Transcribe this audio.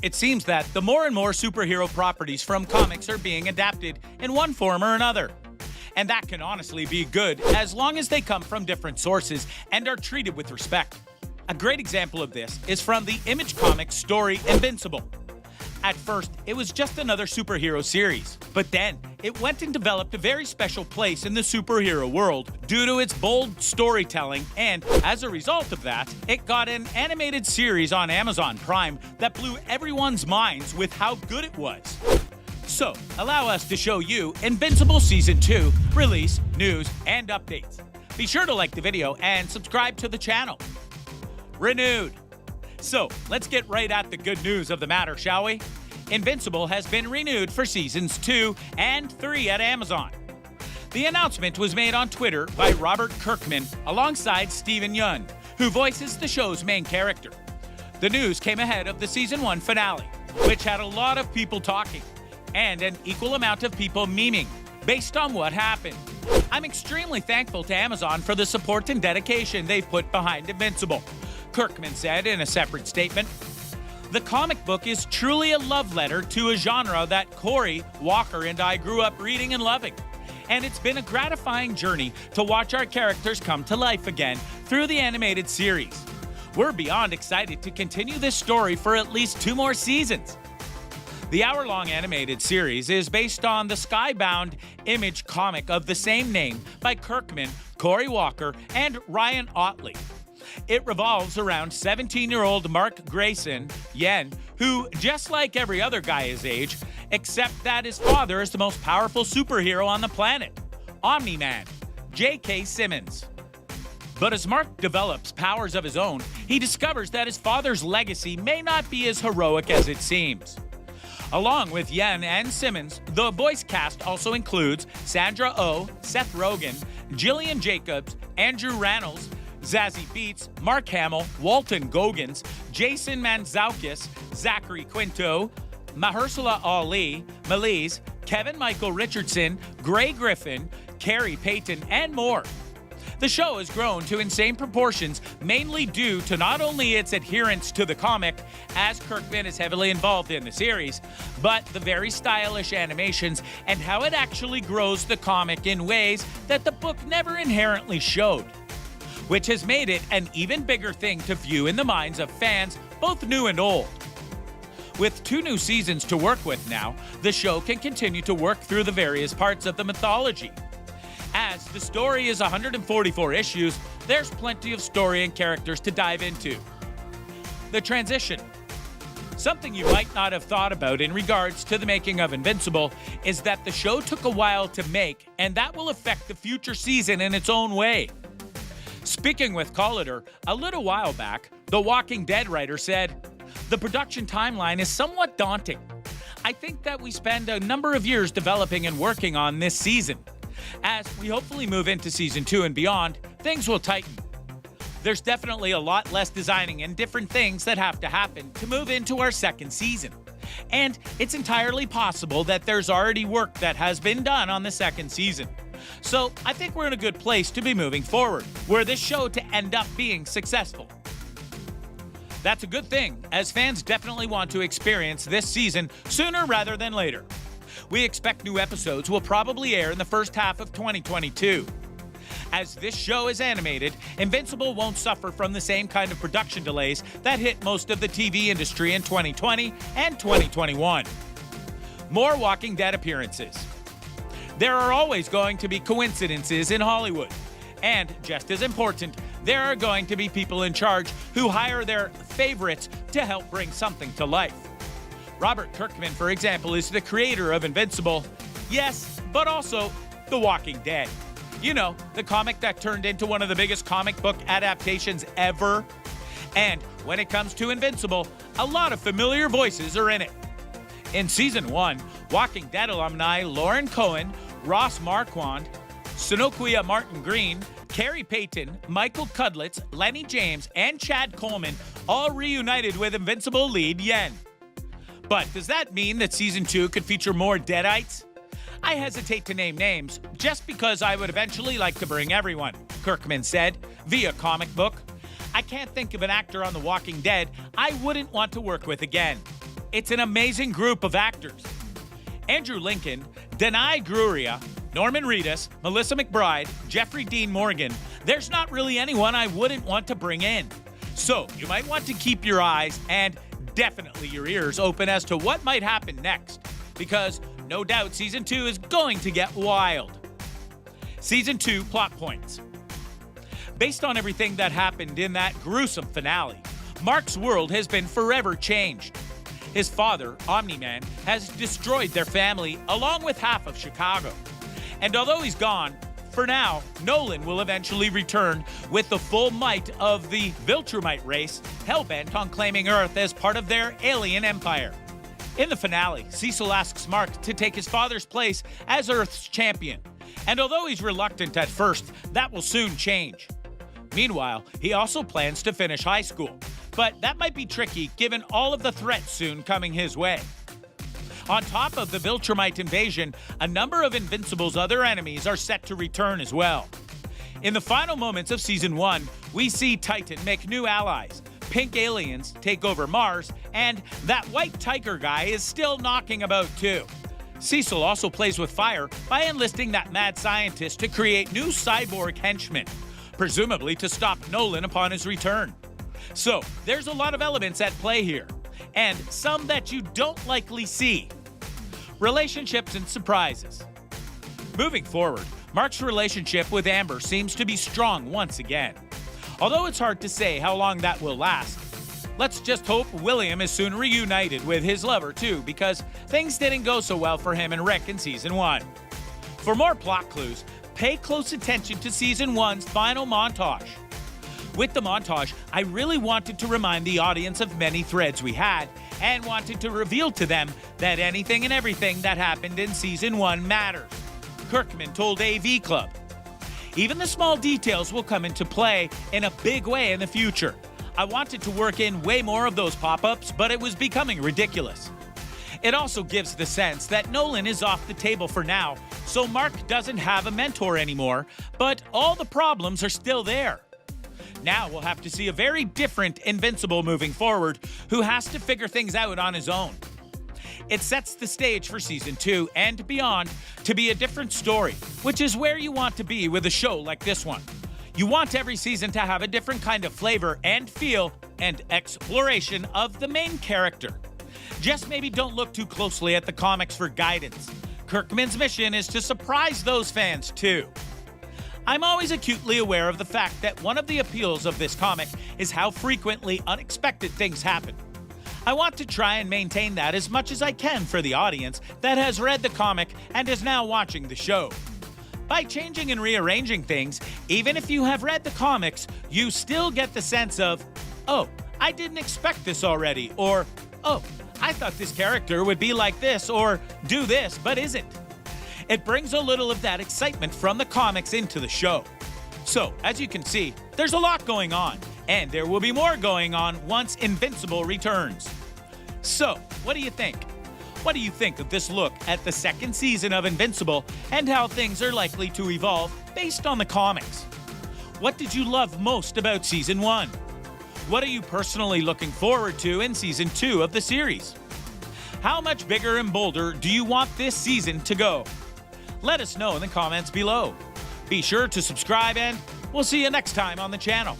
It seems that the more and more superhero properties from comics are being adapted in one form or another. And that can honestly be good as long as they come from different sources and are treated with respect. A great example of this is from the Image Comics story Invincible. At first, it was just another superhero series, but then it went and developed a very special place in the superhero world due to its bold storytelling, and as a result of that, it got an animated series on Amazon Prime that blew everyone's minds with how good it was. So, allow us to show you Invincible Season 2 release, news, and updates. Be sure to like the video and subscribe to the channel. Renewed. So, let's get right at the good news of the matter, shall we? Invincible has been renewed for Seasons 2 and 3 at Amazon. The announcement was made on Twitter by Robert Kirkman alongside Steven Yeun, who voices the show's main character. The news came ahead of the Season 1 finale, which had a lot of people talking, and an equal amount of people memeing, based on what happened. I'm extremely thankful to Amazon for the support and dedication they've put behind Invincible, Kirkman said in a separate statement. The comic book is truly a love letter to a genre that Corey, Walker, and I grew up reading and loving. And it's been a gratifying journey to watch our characters come to life again through the animated series. We're beyond excited to continue this story for at least 2 more seasons. The hour-long animated series is based on the Skybound Image comic of the same name by Kirkman, Corey Walker, and Ryan Ottley. It revolves around 17-year-old Mark Grayson, Yeun, who, just like every other guy his age, except that his father is the most powerful superhero on the planet, Omni-Man, J.K. Simmons. But as Mark develops powers of his own, he discovers that his father's legacy may not be as heroic as it seems. Along with Yeun and Simmons, the voice cast also includes Sandra Oh, Seth Rogen, Jillian Jacobs, Andrew Rannells, Zazie Beetz, Mark Hamill, Walton Goggins, Jason Mantzoukas, Zachary Quinto, Mahershala Ali, Melise, Kevin Michael Richardson, Gray Griffin, Carrie Payton, and more. The show has grown to insane proportions, mainly due to not only its adherence to the comic, as Kirkman is heavily involved in the series, but the very stylish animations and how it actually grows the comic in ways that the book never inherently showed, which has made it an even bigger thing to view in the minds of fans, both new and old. With 2 new seasons to work with now, the show can continue to work through the various parts of the mythology. As the story is 144 issues, there's plenty of story and characters to dive into. The transition. Something you might not have thought about in regards to the making of Invincible is that the show took a while to make, and that will affect the future season in its own way. Speaking with Collider a little while back, the Walking Dead writer said, "The production timeline is somewhat daunting. I think that we spend a number of years developing and working on this season. As we hopefully move into Season 2 and beyond, things will tighten. There's definitely a lot less designing and different things that have to happen to move into our second season. And it's entirely possible that there's already work that has been done on the second season. So I think we're in a good place to be moving forward, where this show to end up being successful." That's a good thing, as fans definitely want to experience this season sooner rather than later. We expect new episodes will probably air in the first half of 2022. As this show is animated, Invincible won't suffer from the same kind of production delays that hit most of the TV industry in 2020 and 2021. More Walking Dead appearances. There are always going to be coincidences in Hollywood. And just as important, there are going to be people in charge who hire their favorites to help bring something to life. Robert Kirkman, for example, is the creator of Invincible. Yes, but also The Walking Dead. You know, the comic that turned into one of the biggest comic book adaptations ever. And when it comes to Invincible, a lot of familiar voices are in it. In Season 1, Walking Dead alumni Lauren Cohen, Ross Marquand, Sonoquia Martin Green, Carrie Payton, Michael Cudlitz, Lenny James, and Chad Coleman all reunited with Invincible lead Yeun. But does that mean that Season 2 could feature more Deadites? I hesitate to name names, just because I would eventually like to bring everyone, Kirkman said, via comic book. I can't think of an actor on The Walking Dead I wouldn't want to work with again. It's an amazing group of actors. Andrew Lincoln, Danai Gruria, Norman Reedus, Melissa McBride, Jeffrey Dean Morgan. There's not really anyone I wouldn't want to bring in. So you might want to keep your eyes and definitely your ears open as to what might happen next, because no doubt Season 2 is going to get wild. Season 2 plot points. Based on everything that happened in that gruesome finale, Mark's world has been forever changed. His father, Omni-Man, has destroyed their family along with half of Chicago. And although he's gone, for now, Nolan will eventually return with the full might of the Viltrumite race, hellbent on claiming Earth as part of their alien empire. In the finale, Cecil asks Mark to take his father's place as Earth's champion. And although he's reluctant at first, that will soon change. Meanwhile, he also plans to finish high school, but that might be tricky given all of the threats soon coming his way. On top of the Viltrumite invasion, a number of Invincible's other enemies are set to return as well. In the final moments of Season 1, we see Titan make new allies, pink aliens take over Mars, and that white tiger guy is still knocking about too. Cecil also plays with fire by enlisting that mad scientist to create new cyborg henchmen, presumably to stop Nolan upon his return. So, there's a lot of elements at play here, and some that you don't likely see. Relationships and surprises. Moving forward, Mark's relationship with Amber seems to be strong once again. Although it's hard to say how long that will last, let's just hope William is soon reunited with his lover too, because things didn't go so well for him and Rick in Season 1. For more plot clues, pay close attention to Season 1's final montage. With the montage, I really wanted to remind the audience of many threads we had, and wanted to reveal to them that anything and everything that happened in Season 1 matters. Kirkman told AV Club. Even the small details will come into play in a big way in the future. I wanted to work in way more of those pop-ups, but it was becoming ridiculous. It also gives the sense that Nolan is off the table for now, so Mark doesn't have a mentor anymore, but all the problems are still there. Now we'll have to see a very different Invincible moving forward, who has to figure things out on his own. It sets the stage for Season 2 and beyond to be a different story, which is where you want to be with a show like this one. You want every season to have a different kind of flavor and feel and exploration of the main character. Just maybe don't look too closely at the comics for guidance. Kirkman's mission is to surprise those fans too. I'm always acutely aware of the fact that one of the appeals of this comic is how frequently unexpected things happen. I want to try and maintain that as much as I can for the audience that has read the comic and is now watching the show. By changing and rearranging things, even if you have read the comics, you still get the sense of, oh, I didn't expect this already, or, oh, I thought this character would be like this or do this, but isn't. It brings a little of that excitement from the comics into the show. So, as you can see, there's a lot going on, and there will be more going on once Invincible returns. So, what do you think? What do you think of this look at the second season of Invincible and how things are likely to evolve based on the comics? What did you love most about Season 1? What are you personally looking forward to in Season 2 of the series? How much bigger and bolder do you want this season to go? Let us know in the comments below. Be sure to subscribe, and we'll see you next time on the channel.